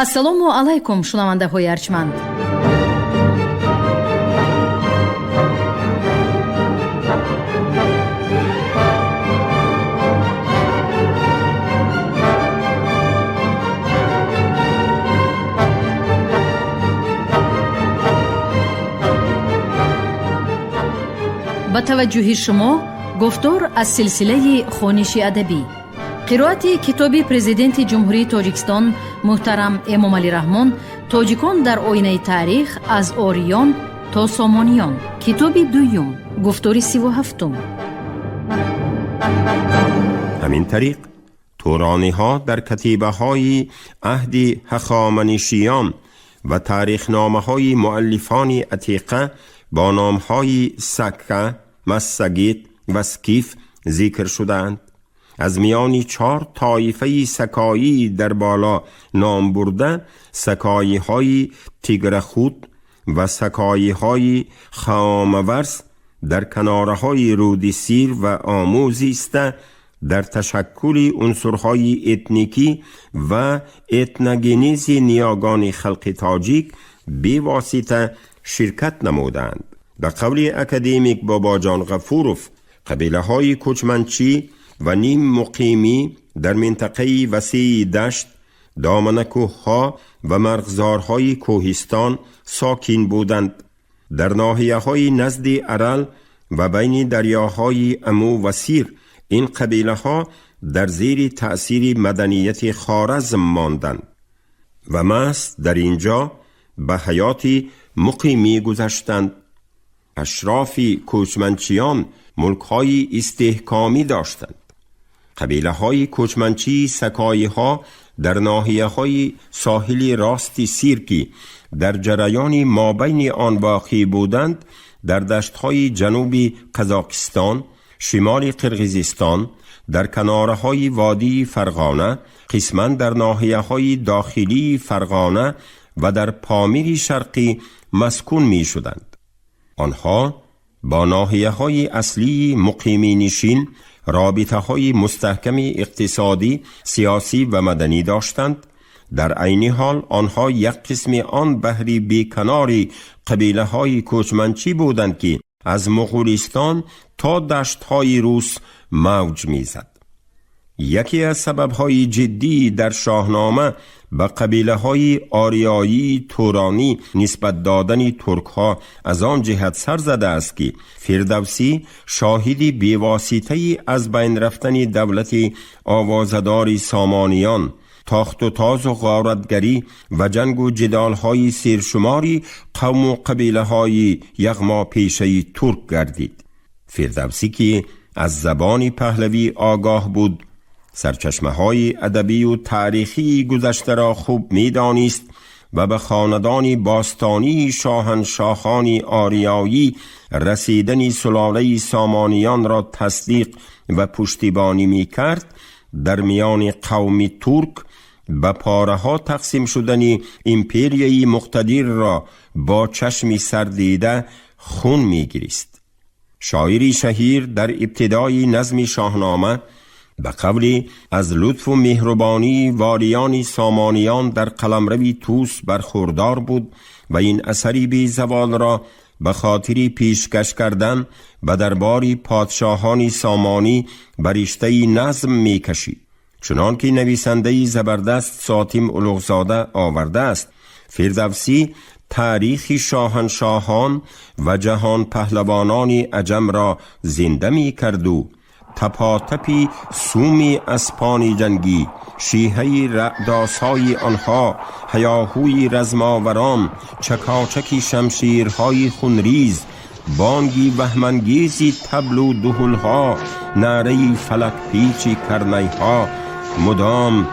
ассалому алайкум шунавандаҳои арҷманд. ба таваҷҷӯҳи шумо гуфтор аз силсилаи хониши адабӣ. қироати китоби президенти ҷумҳурии Тоҷикистон муҳтарам Эмомалӣ Раҳмон «Тоҷикон дар оинаи таърих аз ориён то сомониён». китоби дуюм, гуфтори 37. همین طریق تورانی ها در کتیبه های عهد هخامنشیان و تاریخنامه های مؤلفان عتیقه با نام های سکه، مسگیت و سکیف ذکر شدند. از میانی 4 طایفه سکایی در بالا نام برده سکایی های تیگرخود و سکایی های خامورس در کناره های رودسیر و آموزی است در تشکل عنصرهای اتنیکی و اتنوگنیز نیاگان خلق تاجیک به واسطه شرکت نمودند. در قول اکادمیک باباجان غفوروف، قبیله های کوچمنچی و نیم مقیمی در منطقه وسیع دشت، دامن کوه‌ها و مرغزارهای کوهستان ساکن بودند. در ناحیه‌های نزد ارل و بین دریاهای امو و سیر این قبیله ها در زیر تأثیر مدنیت خوارزم ماندند و مست در اینجا به حیاتی مقیمی گذشتند. اشراف کوچمنچیان ملک‌های استحکامی داشتند. قبیله های کوچمنچی سکایی ها در ناحیه های ساحلی راست سیرکی در جریان مابین آن واقع بودند، در دشت های جنوبی قزاقستان، شمال قرقیزستان، در کناره های وادی فرغانه، قسماً در ناحیه های داخلی فرغانه و در پامیر شرقی مسکون می شدند. آنها با ناحیه های اصلی مقیمی نشین رابطه های مستحکم اقتصادی، سیاسی و مدنی داشتند. در عین حال آنها یک قسم آن بحری بیکناری قبیله های کوچمنچی بودند که از مغولستان تا دشت های روس موج میزد. یکی از سبب های جدی در شاهنامه به قبیله های آریایی تورانی نسبت دادن ترک ها از آن جهت سر زده است که فردوسی شاهدی بیواسطه از بین رفتن دولت آوازدار سامانیان، تاخت و تاز و غارتگری و جنگ و جدال های سرشماری قوم و قبیله های یغما پیشه ترک گردید. فردوسی که از زبان پهلوی آگاه بود، سرچشمه های ادبی و تاریخی گذشته را خوب می دانست و به خاندان باستانی شاهنشاهان آریایی رسیدن سلاله سامانیان را تصدیق و پشتیبانی می کرد. در میان قوم ترک به پاره ها تقسیم شدن امپریای مقتدر را با چشم سردیده خون می گریست. شاعری شهیر در ابتدای نظم شاهنامه به قولی از لطف و مهربانی والیان سامانیان در قلمرو طوس برخوردار بود و این اثری بی زوال را به خاطر پیشکش کردن به دربار پادشاهان سامانی بر رشته نظم می کشید. چنان که نویسنده زبردست ساتیم اولوغزاده آورده است، فردوسی تاریخ شاهنشاهان و جهان پهلوانان عجم را زنده می کرد و تپاتپی سومی اسپان جنگی، شیهه رعداسای آنها، هیاهوی رزماوران، چکاچکی شمشیرهای خونریز، بانگی وهمانگیزی تبل و دهلها، نعره فلک پیچی کرنیها مدام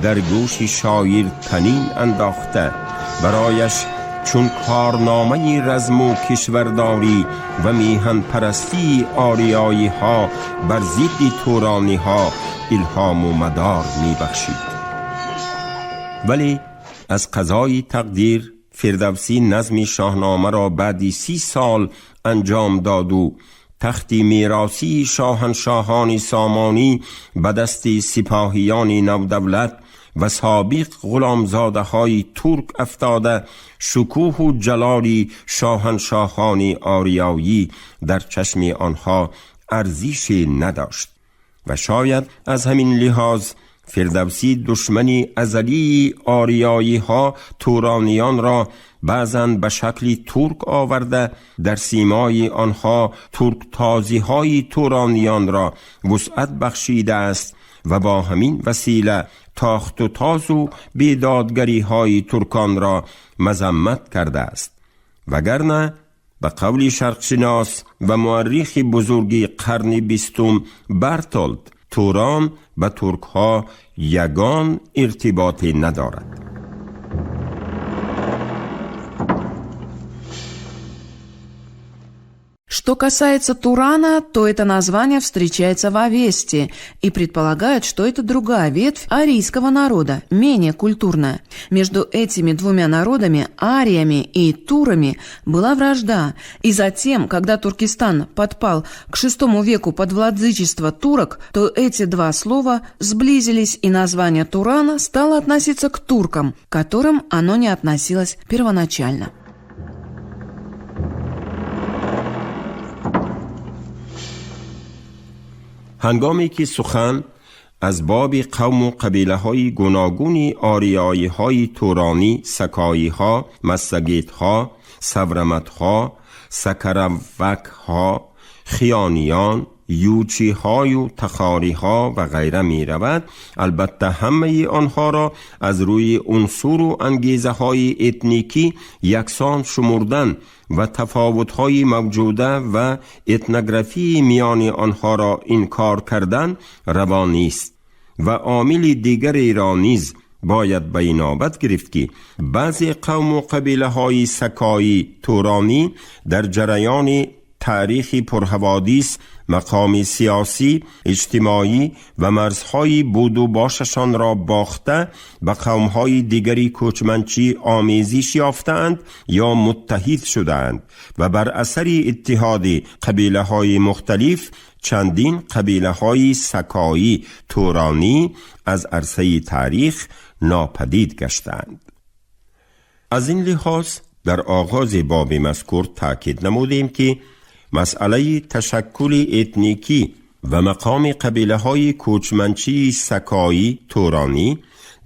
در گوش شاعر طنین انداخته. برایش چون کارنامه رزم و کشورداری و میهن پرستی آریایی ها بر ضد تورانی ها الهام و مدار می بخشید. ولی از قضای تقدیر فردوسی نظم شاهنامه را بعد 30 سال انجام داد و تختی میراثی شاهنشاهان سامانی به دست سپاهیان نودولت و سابق غلامزاده های ترک افتاده شکوه و جلالی شاهنشاهانی آریایی در چشم آنها ارزشی نداشت و شاید از همین لحاظ فردوسی دشمنی ازلی آریایی ها تورانیان را بعضاً به شکلی ترک آورده در سیمای آنها ترک تازی های تورانیان را وسعت بخشیده است و با همین وسیله تاخت و تاز و بیدادگری های ترکان را مذمت کرده است. وگرنه به قول شرقشناس و مورخ بزرگی قرن 20 برتولد، توران به ترک ها یگان ارتباطی ندارد. Что касается Турана, то это название встречается в Авесте и предполагает, что это другая ветвь арийского народа, менее культурная. Между этими двумя народами, ариями и турами, была вражда, и затем, когда Туркестан подпал к VI веку под владычество турок, то эти два слова сблизились, и название Турана стало относиться к туркам, к которым оно не относилось первоначально. هنگامی که سخن از باب قوم و قبیله های گوناگونی آریایی های تورانی، سکایی ها، مسگیت ها، سورمت ها، سکروک ها، خیانیان، یوچی های و تخاری ها و غیره می رود، البته همه آنها را از روی عنصر و انگیزه های اتنیکی یکسان شمردن و تفاوت های موجوده و اتنوگرافی میان آنها را انکار کردن روا نیست و عامل دیگری را نیز باید به اینابت گرفت که بعضی قوم و قبیله های سکایی تورانی در جریان تاریخی پرحوادث مقام سیاسی، اجتماعی و مرزهای بود و باششان را باخته به قومهای دیگری کوچمنچی آمیزش یافتند یا متحد شدند و بر اثر اتحاد قبیله های مختلف چندین قبیله های سکایی تورانی از عرصه تاریخ ناپدید گشتند. از این لحاظ در آغاز باب مذکور تاکید نمودیم که مسئله تشکل اتنیکی و مقام قبیله های کوچمنچی سکایی تورانی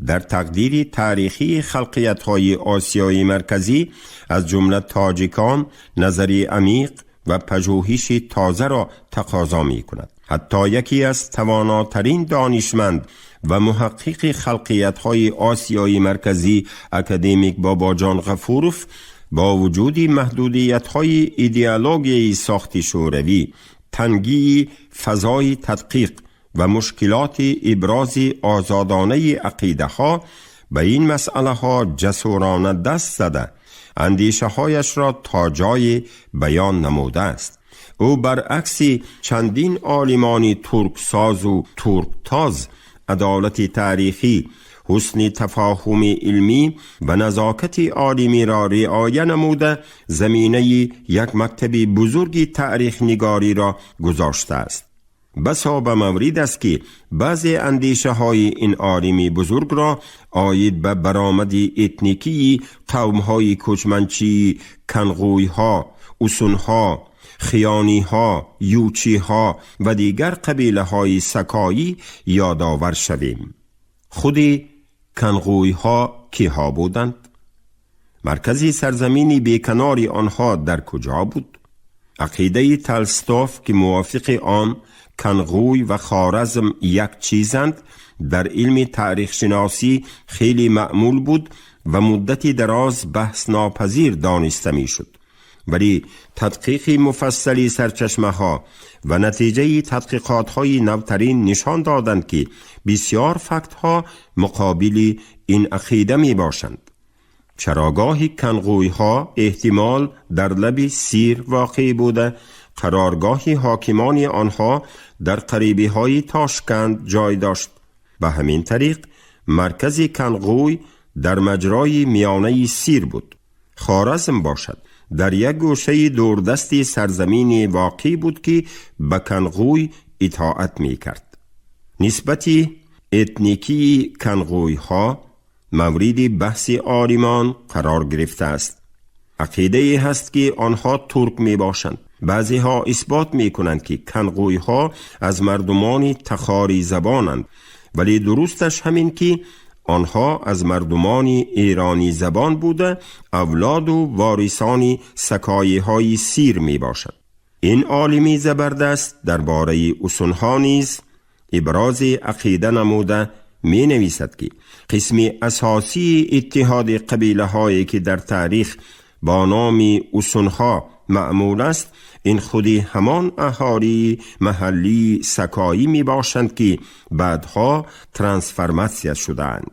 در تقدیر تاریخی خلقیت های آسیای مرکزی از جمله تاجیکان نظری عمیق و پژوهش تازه را تقاضا می کند. حتی یکی از تواناترین دانشمند و محقق خلقیت های آسیای مرکزی اکادمیک باباجان غفورف با وجود محدودیت‌های ایدئولوژی ساخت شوروی، تنگی فضای تدقیق و مشکلات ابراز آزادانه عقیده‌ها به این مسئله‌ها جسورانه دست زده اندیشه‌هایش را تا جای بیان نموده است. او برعکس چندین عالمان ترک ساز و ترک تاز عدالت تاریخی، حسن تفاهم علمی و نزاکت عالمی را رعایت نموده زمینه یک مکتب بزرگ تاریخ نگاری را گذاشته است. بسا به مورد است که بعضی اندیشه های این عالم بزرگ را عاید به برآمد اتنیکی قوم های کوچمنچی، کنغوی ها، اوسون ها، خیانی ها، یوچی ها و دیگر قبیله های سکایی یادآور شویم. خودی کنغوی ها کی ها بودند؟ مرکزی سرزمینی بیکناری آنها در کجا بود؟ عقیده تلستوف که موافق آن کنغوی و خوارزم یک چیزند در علم تاریخ شناسی خیلی معمول بود و مدتی دراز بحث ناپذیر دانسته می شد. ولی تدقیق مفصلی سرچشمه ها و نتیجه تحقیقات های نوترین نشان دادند که بسیار فکت ها مقابل این عقیده می باشند. چراگاه کنغوی ها احتمال در لب سیر واقع بوده، قرارگاه حاکمان آنها در قریبی های تاشکند جای داشت. به همین طریق مرکز کنغوی در مجرای میانه سیر بود. خوارزم باشد در یک گوشه دوردستی سرزمین واقعی بود که به کنغوی اطاعت می کرد. نسبتی اتنیکی کنغوی ها مورد بحث آریمان قرار گرفته است. عقیده هست که آنها ترک می باشند. بعضی ها اثبات می کنند که کنغوی ها از مردمان تخاری زبانند، ولی درستش همین که آنها از مردمان ایرانی زبان بوده اولاد و وارثان سکایی های سیر می باشد. این عالمی زبردست درباره اسونها نیز ابراز عقیده نموده می نویسد که قسمی اساسی اتحاد قبیله هایی که در تاریخ با نام اسونها معمول است، این خودی همان اهالی محلی سکایی می باشند که بعدها ترانسفرماسیا شدند.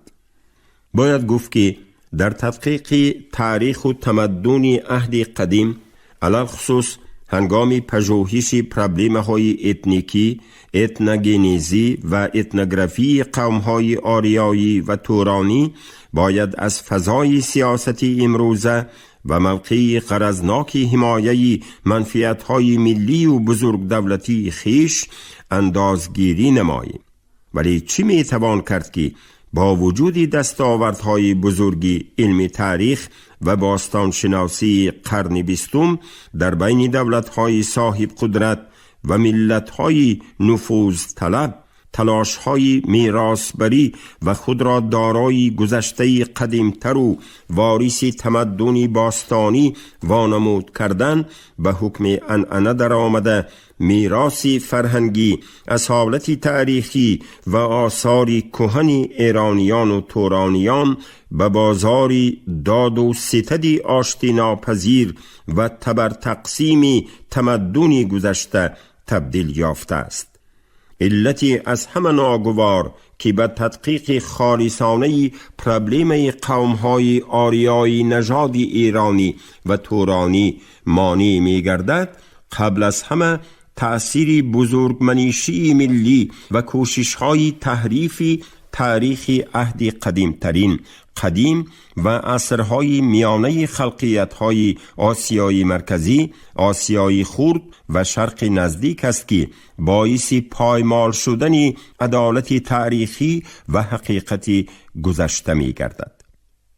باید گفت که در تدقیق تاریخ و تمدن عهد قدیم، علل خصوص هنگام پژوهش پروبلم‌های اتنیکی، اتنوگنیزی و اتنوگرافی قوم‌های آریایی و تورانی، باید از فضای سیاستی امروزه و موقع غرضناک حمایه منفعت‌های ملی و بزرگ دولتی خیش اندازگیری نماییم. ولی چی میتوان کرد که با وجود دستاوردهای بزرگی علم تاریخ و باستانشناسی قرن 20 در بین دولت‌های صاحب قدرت و ملت‌های نفوذ طلب، تلاش‌های میراثبری و خود را دارای گذشته قدیم‌تر و وارث تمدن باستانی وانمود کردن به حکم عنعنه در آمده میراث فرهنگی، اصالت تاریخی و آثار کهن ایرانیان و تورانیان به بازاری داد و ستد آشتی ناپذیر و تبر تقسیم تمدن گذشته تبدیل یافته است. علتی از همه ناگوار که به تدقیق خالصانه پروبلم قوم‌های آریایی نژاد ایرانی و تورانی مانع می‌گردد، قبل از همه تأثیر بزرگمنشی ملی و کوشش‌های تحریف تاریخ عهد قدیم و عصرهای میانه خلقیت‌های آسیای مرکزی، آسیای خرد و شرق نزدیک است که باعث پایمال شدن عدالت تاریخی و حقیقت گذشته می گردد.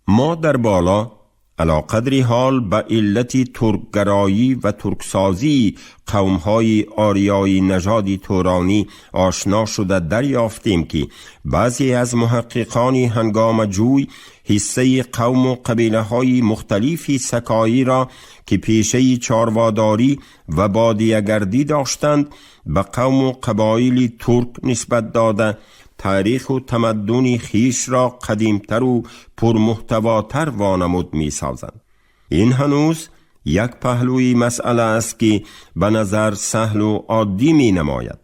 ما در بالا علی قدر حال به علت ترکگرایی و ترکسازی قوم‌های آریایی نژاد تورانی آشنا شده دریافتیم که بعضی از محققان هنگام جوی حصه قوم و قبیله‌های مختلفی سکایی را که پیشه چارواداری و بادیه‌گردی داشتند به قوم و قبایل ترک نسبت داده، تاریخ و تمدن خیش را قدیمتر و پرمحتواتر وانمود می سازند. این هنوز یک پهلوی مسئله است که به نظر سهل و عادی می نماید،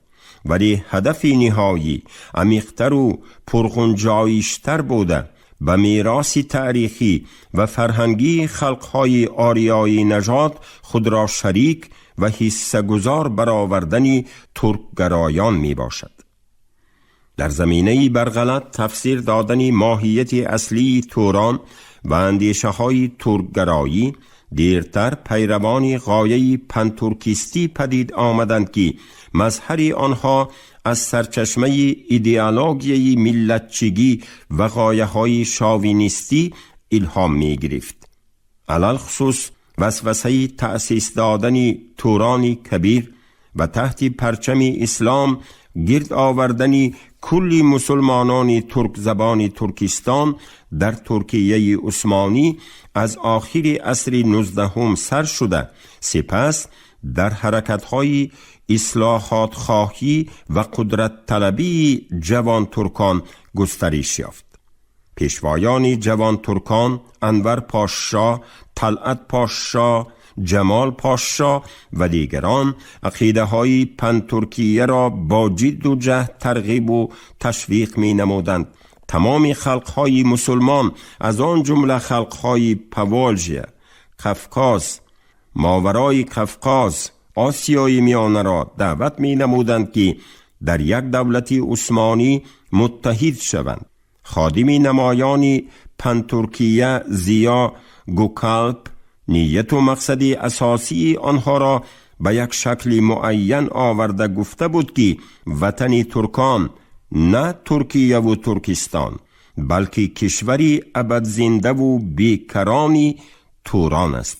ولی هدف نهایی عمیق‌تر و پرغنجایش‌تر بوده به میراث تاریخی و فرهنگی خلقهای آریایی نژاد خود را شریک و حصه گذار برآوردن ترکگرایان می باشد. در زمینه برغلط تفسیر دادن ماهیت اصلی توران و اندیشه های ترکگرایی، دیرتر پیروان غایه پنترکیستی پدید آمدند که مظهر آنها از سرچشمه ایدئولوژی ملتچگی و غایه های شاوینیستی الهام می گرفت. علل خصوص وسوسه تأسیس دادن تورانی کبیر و تحت پرچم اسلام گرد آوردن کلی مسلمانان ترک زبان ترکستان در ترکیه عثمانی از آخر عصر 19 سر شده، سپس در حرکت‌های اصلاحات خواهی و قدرت طلبی جوان ترکان گسترش یافت. پیشوایان جوان ترکان انور پاشا، طلعت پاشا، جمال پاشا و دیگران عقیده های پنترکیه را با جد و جهد ترغیب و تشویق می نمودند. تمام خلقهای مسلمان از آن جمله خلقهای پوالژیا، قفقاز، ماورای قفقاز، آسیای میانه را دعوت می نمودند که در یک دولت عثمانی متحد شوند. خادم نمایان پنترکیه زیا گوکالپ نیت و مقصد اساسی آنها را به یک شکل معین آورده گفته بود که وطن ترکان نه ترکیه و ترکستان، بلکه کشوری ابد زنده و بیکرانی توران است.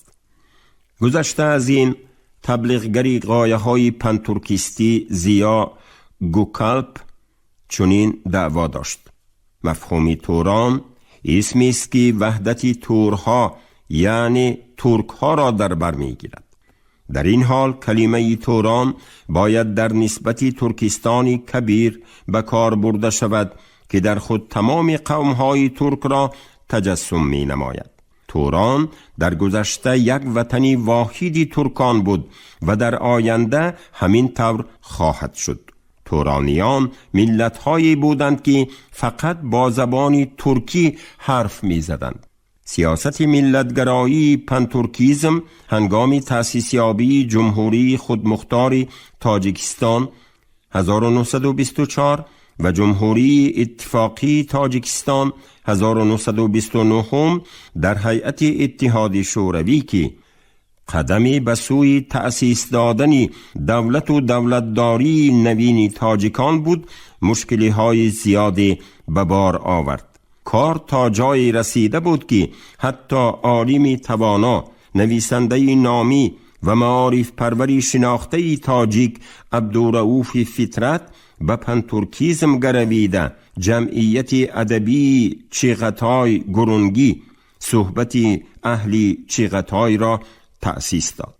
گذشته از این، تبلیغگری غایه های پنترکیستی زیا گوکالپ چنین دعوا داشت: مفهوم توران اسمی است که وحدت تورها یعنی ترک ها را در بر می گیرد. در این حال کلمه توران باید در نسبت ترکستان کبیر به کار برده شود که در خود تمام قوم های ترک را تجسم می نماید. توران در گذشته یک وطنی واحدی ترکان بود و در آینده همین طور خواهد شد. تورانیان ملت‌هایی بودند که فقط با زبان ترکی حرف می‌زدند. سیاست ملتگرایی پنترکیزم هنگام تأسیس یابی جمهوری خودمختار تاجیکستان 1924 و جمهوری اتفاقی تاجیکستان 1929 در هیئت اتحاد شوروی که قدمی به سوی تأسیس دادن دولت و دولتداری نوین تاجیکان بود، مشکلی های زیادی به بار آورد. کار تا جایی رسیده بود که حتی عالم توانا، نویسنده نامی و معارف پروری شناخته تاجیک عبدالرؤوف فطرت به پنترکیزم گرویده جمعیت ادبی چغتای گرونگی صحبت اهل چغتای را تأسیس داد.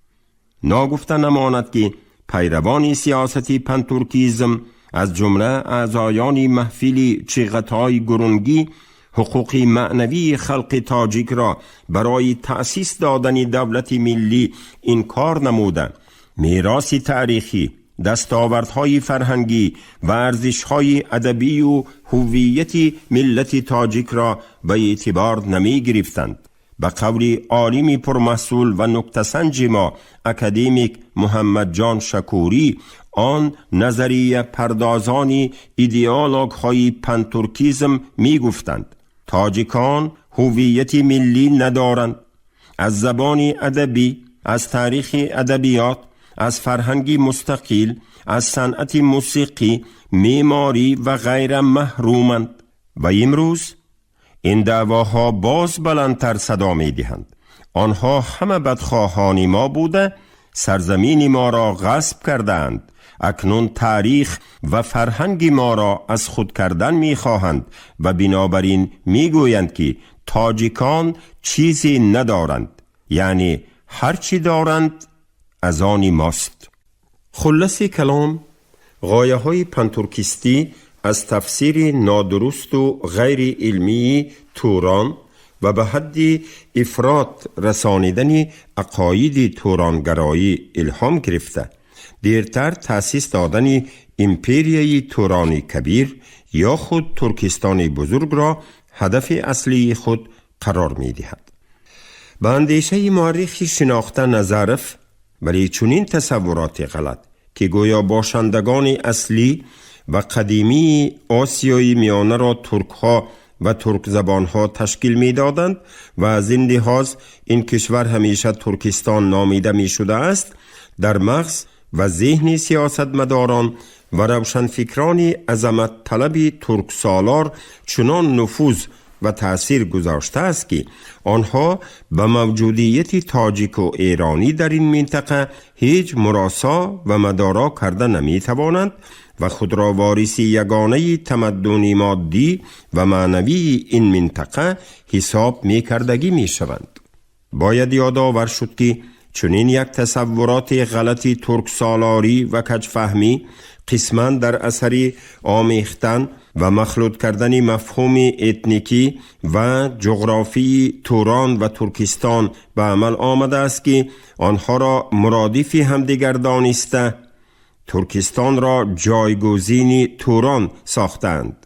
ناگفته نماند که پیروان سیاست پنترکیزم از جمله اعضایان محفل چغتای گرونگی حقوق معنوی خلق تاجیک را برای تأسیس دادن دولت ملی انکار نمودند. میراث تاریخی، دستاوردهای فرهنگی و ارزش‌های ادبی و هویت ملت تاجیک را به اعتبار نمی گرفتند. به قول عالم پرمحصول و نکته‌سنج ما اکادمیک محمد جان شکوری، آن نظریه پردازان ایدئولوگ های پنترکیزم می گفتند تاجیکان هویت ملی ندارند. از زبان ادبی، از تاریخ ادبیات، از فرهنگی مستقل، از صنعت موسیقی، معماری و غیره محرومند. و امروز این دعواها باز بلندتر صدا می دهند. آنها همه بدخواهان ما بوده، سرزمین ما را غصب کردند. اکنون تاریخ و فرهنگ ما را از خود کردن می خواهند و بنابراین می گویند که تاجیکان چیزی ندارند، یعنی هرچی دارند از آن ماست. خلاصه کلام، غایه های پنترکیستی از تفسیر نادرست و غیر علمی توران و به حد افراط رسانیدن عقاید تورانگرایی الهام گرفته، دیرتر تأسیس دادن امپریای تورانی کبیر یا خود ترکستان بزرگ را هدف اصلی خود قرار می دهد. به اندیشه مورخ شناخته نظرف ولی چنین تصورات غلط که گویا باشندگان اصلی و قدیمی آسیای میانه را ترک ها و ترک زبان ها تشکیل می دادند و از این لحاظ این کشور همیشه ترکستان نامیده می شده است، در مغز و ذهن سیاستمداران و روشنفکران عظمت طلب ترک سالار چنان نفوذ و تأثیر گذاشته است که آنها به موجودیت تاجیک و ایرانی در این منطقه هیچ مراسا و مدارا کرده نمی توانند و خود را وارث یگانه تمدن مادی و معنوی این منطقه حساب می کردگی می شوند. باید یادآور شد که چنین یک تصورات غلطی ترک سالاری و کجفهمی قسماً در اثر آمیختن و مخلوط کردن مفهوم اتنیکی و جغرافی توران و ترکستان به عمل آمده است که آنها را مرادف همدیگر دانسته ترکستان را جایگزین توران ساختند.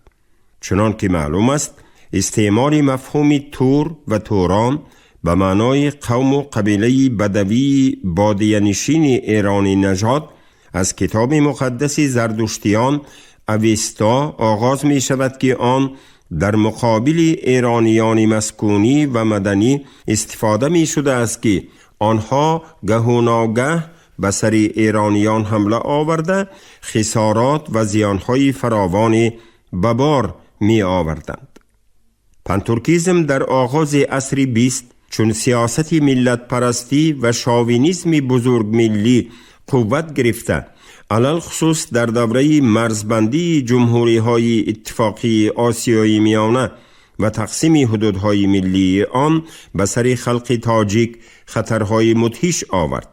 چنان که معلوم است استعمال مفهوم تور و توران به معنای قوم و قبیله بدوی بادیه‌نشین ایرانی نژاد از کتاب مقدس زردشتیان اوستا آغاز می شود که آن در مقابل ایرانیان مسکونی و مدنی استفاده می شده است که آنها گهوناگه به سر ایرانیان حمله آورده خسارات و زیانهای فراوانی به بار می آوردند. پنتورکیزم در آغاز عصر 20 چون سیاست ملت پرستی و شاوینیسم بزرگ ملی قوت گرفته، علل خصوص در دوره مرزبندی جمهوری های اتفاقی آسیای میانه و تقسیم حدودهای ملی آن به سر خلق تاجیک خطرهای مدهش آورد.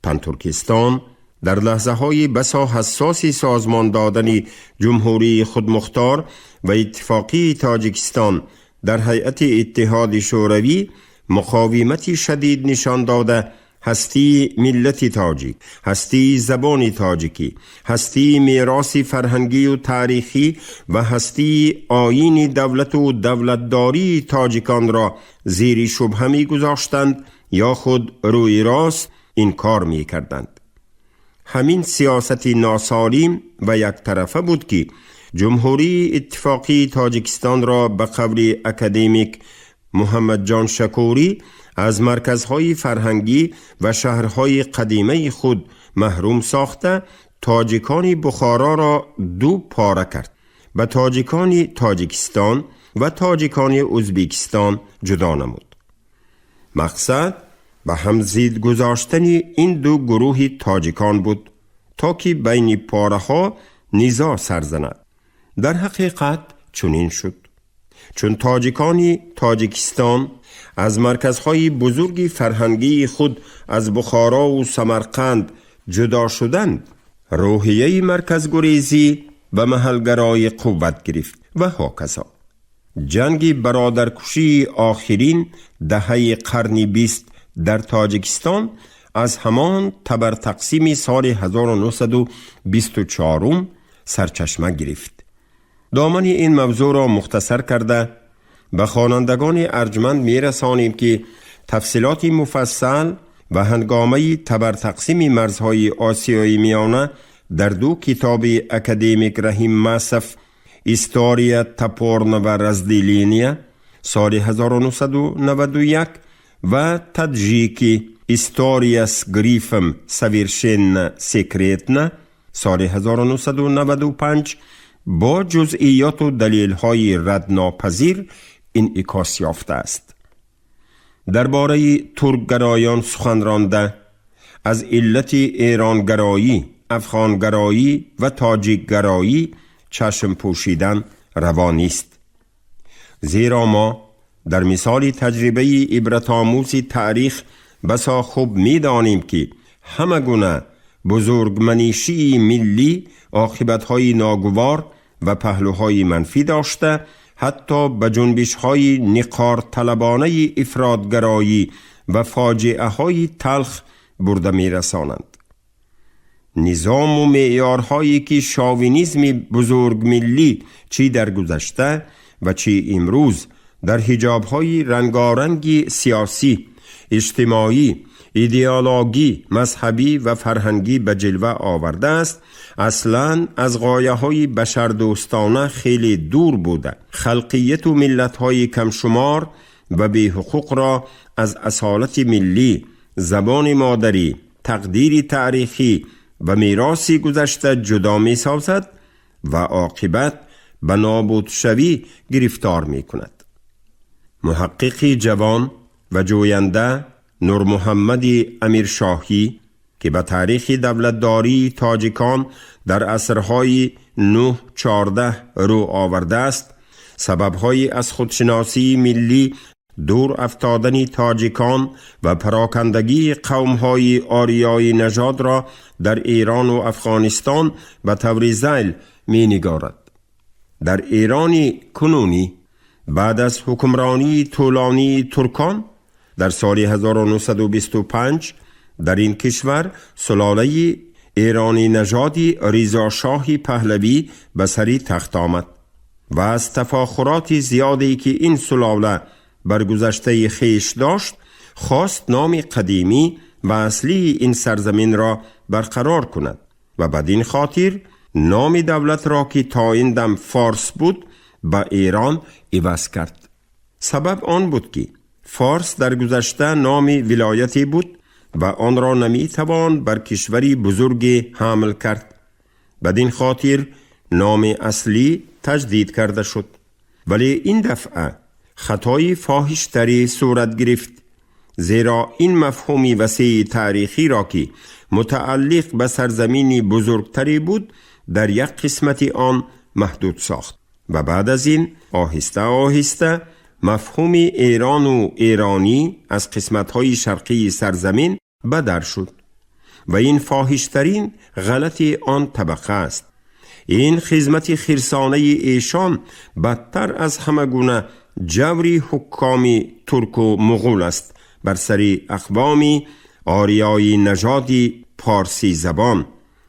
پنتورکستان در لحظه های بسا حساسی سازمان دادن جمهوری خودمختار و اتفاقی تاجیکستان در هیئت اتحاد شوروی مقاومت شدید نشان داده هستی ملت تاجیک، هستی زبان تاجیکی، هستی میراث فرهنگی و تاریخی و هستی آیین دولت و دولتداری تاجیکان را زیر شبهه می گذاشتند یا خود روی راست این کار می کردند. همین سیاست ناسالم و یک طرفه بود که جمهوری اتفاقی تاجیکستان را به قول اکادمیک محمد جان شکوری از مرکزهای فرهنگی و شهرهای قدیمه خود محروم ساخته تاجیکان بخارا را دو پاره کرد. به تاجیکان تاجیکستان و تاجیکان ازبکستان جدا نمود. مقصد به هم زید گذاشتن این دو گروه تاجیکان بود تا که بین پاره ها نزاع سر زند. در حقیقت چنین شد. چون تاجیکان تاجیکستان از مرکزهای بزرگ فرهنگی خود از بخارا و سمرقند جدا شدند، روحیه مرکزگریزی و محلگرای قوت گرفت و هاکذا. جنگ برادرکشی آخرین دهه قرن 20 در تاجیکستان از همان تبر تقسیم سال 1924 سرچشمه گرفت. دامن این موضوع را مختصر کرده به خوانندگان ارجمند می رسانیم که تفصیلات مفصل و هنگامه تبر تقسیم مرزهای آسیای میانه در دو کتاب اکادمیک رحیم ماسف استوریا تپورن و رزدیلینیا سال 1991 و تاجیکی استوریاس گریفم سویرشن سیکریتنا سال 1995 با جزئیات و دلیل‌های ردناپذیر انعکاس یافته است. درباره ترکگرایان سخن رانده از علت ایرانگرایی، افغانگرایی و تاجیکگرایی چشم پوشیدن روا نیست. زیرا ما در مثال تجربه عبرت‌آموز تاریخ بسا خوب می‌دانیم که همه گونه بزرگمنشی ملی عاقبت‌های ناگوار و پهلوهای منفی داشته، حتی به جنبش‌های نقار طلبانه افرادگرایی و فاجعه‌های تلخ برده می‌رسانند. نظام و معیارهایی که شاوینیسم بزرگ ملی چی در گذشته و چی امروز در حجاب‌های رنگارنگ سیاسی، اجتماعی، ایدئولوژی، مذهبی و فرهنگی به جلوه آورده است، اصلاً از غایه‌های بشردوستانه خیلی دور بوده. خلقیت و ملت‌های کمشمار و بی حقوق را از اصالت ملی، زبان مادری، تقدیر تاریخی و میراث گذشته جدا می سازد و عاقبت به نابود شوی گرفتار می کند. محقق جوان و جوینده نور محمد امیرشاهی که به تاریخ دولتداری تاجیکان در عصرهای 9-14 رو آورده است، سببهای از خودشناسی ملی، دور افتادن تاجیکان و پراکندگی قومهای آریای نژاد را در ایران و افغانستان به طور ذیل می نگارد. در ایران کنونی بعد از حکمرانی طولانی ترکان در سال 1925 در این کشور سلاله ایرانی نژادی رضا شاه پهلوی به سر تخت آمد و از تفاخرات زیادی که این سلاله بر گذشته خیش داشت خواست نام قدیمی و اصلی این سرزمین را برقرار کند و بدین خاطر نام دولت را که تا این دم فارس بود به ایران عوض کرد. سبب آن بود که فارس در گذشته نام ولایتی بود و آن را نمی توان بر کشوری بزرگ حمل کرد. بدین خاطر نام اصلی تجدید کرده شد. ولی این دفعه خطای فاحش‌تری صورت گرفت، زیرا این مفهومی وسیع تاریخی را که متعلق به سرزمینی بزرگتری بود در یک قسمتی آن محدود ساخت و بعد از این آهسته آهسته مفهوم ایران و ایرانی از قسمت‌های شرقی سرزمین بدر شد و این فاحش‌ترین غلطی آن طبقه است. این خدمت خرسانه ایشان بدتر از همه گونه جوری حکامی ترک و مغول است بر سری اقوامی آریایی نژادی پارسی زبان،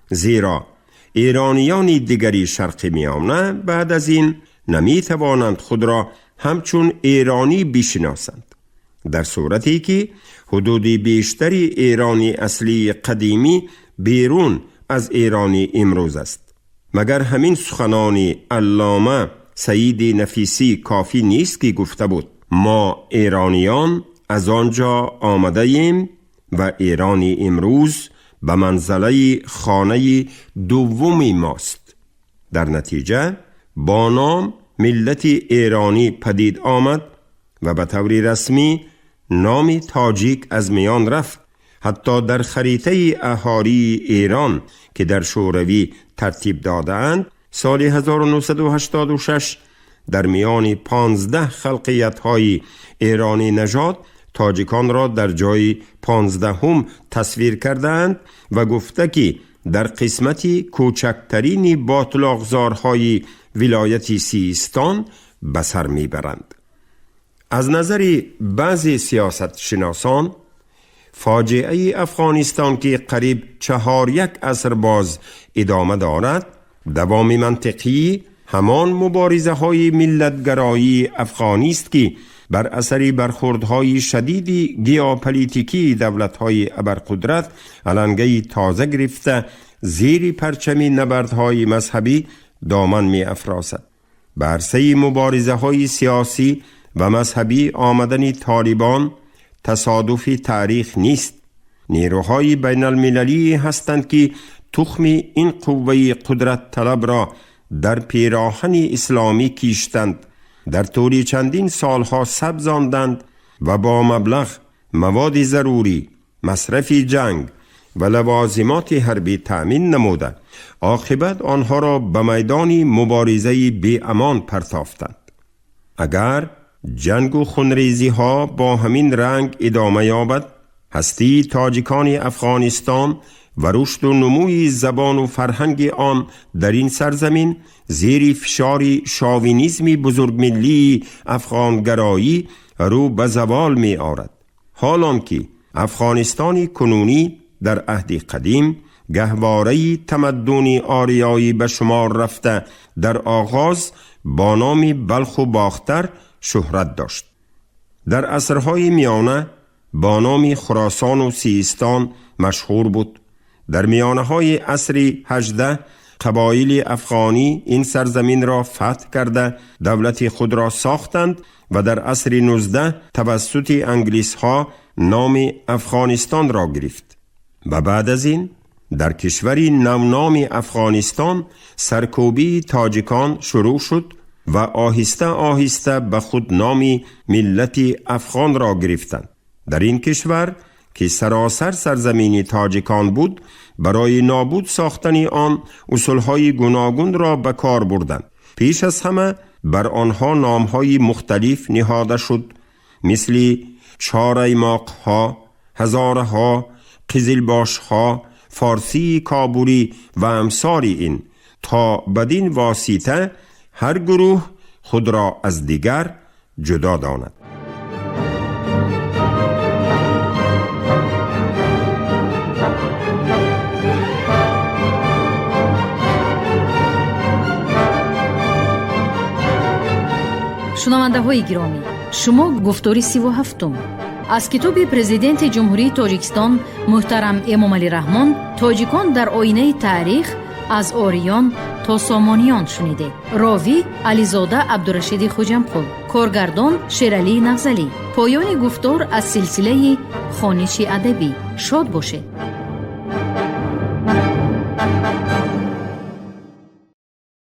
زیرا ایرانیان دیگری شرق میانه بعد از این نمی توانند خود را همچون ایرانی بشناسند، در صورتی که حدود بیشتری ایرانی اصلی قدیمی بیرون از ایرانی امروز است. مگر همین سخنان علامه سعید نفیسی کافی نیست که گفته بود ما ایرانیان از آنجا آمده ایم و ایرانی امروز به منزله خانه دومی ماست. در نتیجه با نام ملت ایرانی پدید آمد و به طور رسمی نام تاجیک از میان رفت. حتی در خریطه اهالی ایران که در شوروی ترتیب دادند سال 1986 در میان 15 خلقیت‌های ایرانی نژاد تاجیکان را در جای 15 تصویر کردند و گفته که در قسمتی کوچکترین باطلاق‌زارهای ولایت سیستان به سر میبرند. از نظر بعضی سیاست شناسان فاجعه افغانستان که قریب 4 عصر باز ادامه دارد دوام منطقی همان مبارزه های ملتگرایی افغانی است که بر اثر برخوردهای شدید ژئوپلیتیکی دولت‌های ابرقدرت علنگی تازه گرفته زیر پرچم نبردهای مذهبی دامن می افراسد. برسه مبارزه های سیاسی و مذهبی آمدن طالبان تصادفی تاریخ نیست. نیروهای بین المللی هستند که تخم این قوه قدرت طلب را در پیراهن اسلامی کیشتند، در طول چندین سالها سبزاندند و با مبلغ مواد ضروری، مصرف جنگ و لوازمات حربی تأمین نموده عاقبت آنها را به میدان مبارزه بی امان پرتافتند. اگر جنگ و خونریزی ها با همین رنگ ادامه یابد، هستی تاجیکان افغانستان و رشد و نموی زبان و فرهنگ آن در این سرزمین زیر فشار شاوینیسم بزرگملی افغانگرایی رو به زوال می آرد. حالان که افغانستان کنونی در عهد قدیم گهواره تمدن آریایی به شمار رفته در آغاز با نام بلخ و باختر شهرت داشت. در عصرهای میانه با نام خراسان و سیستان مشهور بود. در میانه های عصر 18 قبایل افغانی این سرزمین را فتح کرده دولت خود را ساختند و در عصر 19 توسط انگلیس ها نام افغانستان را گرفت و بعد از این در کشوری نام افغانستان سرکوبی تاجیکان شروع شد و آهسته آهسته به خود نام ملت افغان را گرفتند. در این کشور که سراسر سرزمین تاجیکان بود برای نابود ساختن آن اصولهای گوناگون را به کار بردند. پیش از همه بر آنها نامهای مختلف نهاده شد، مثل چارایماق ها، هزاره ها، قزلباش ها، فارسی کابوری و امثال این، تا بدین واسطه هر گروه خود را از دیگر جدا داند. شنونده های گرامی، شما گفتاری 37 از کتاب پرزیدنت جمهوری تاجیکستان محترم امامعلی رحمان تاجیکان در آینه تاریخ از آریان تا سامانیان شنیده. راوی علیزاده عبدالرشید خوجمخور، کارگردان شیرعلی نغزلی. پایان گفتار از سلسله خوانش ادبی. شاد باشه.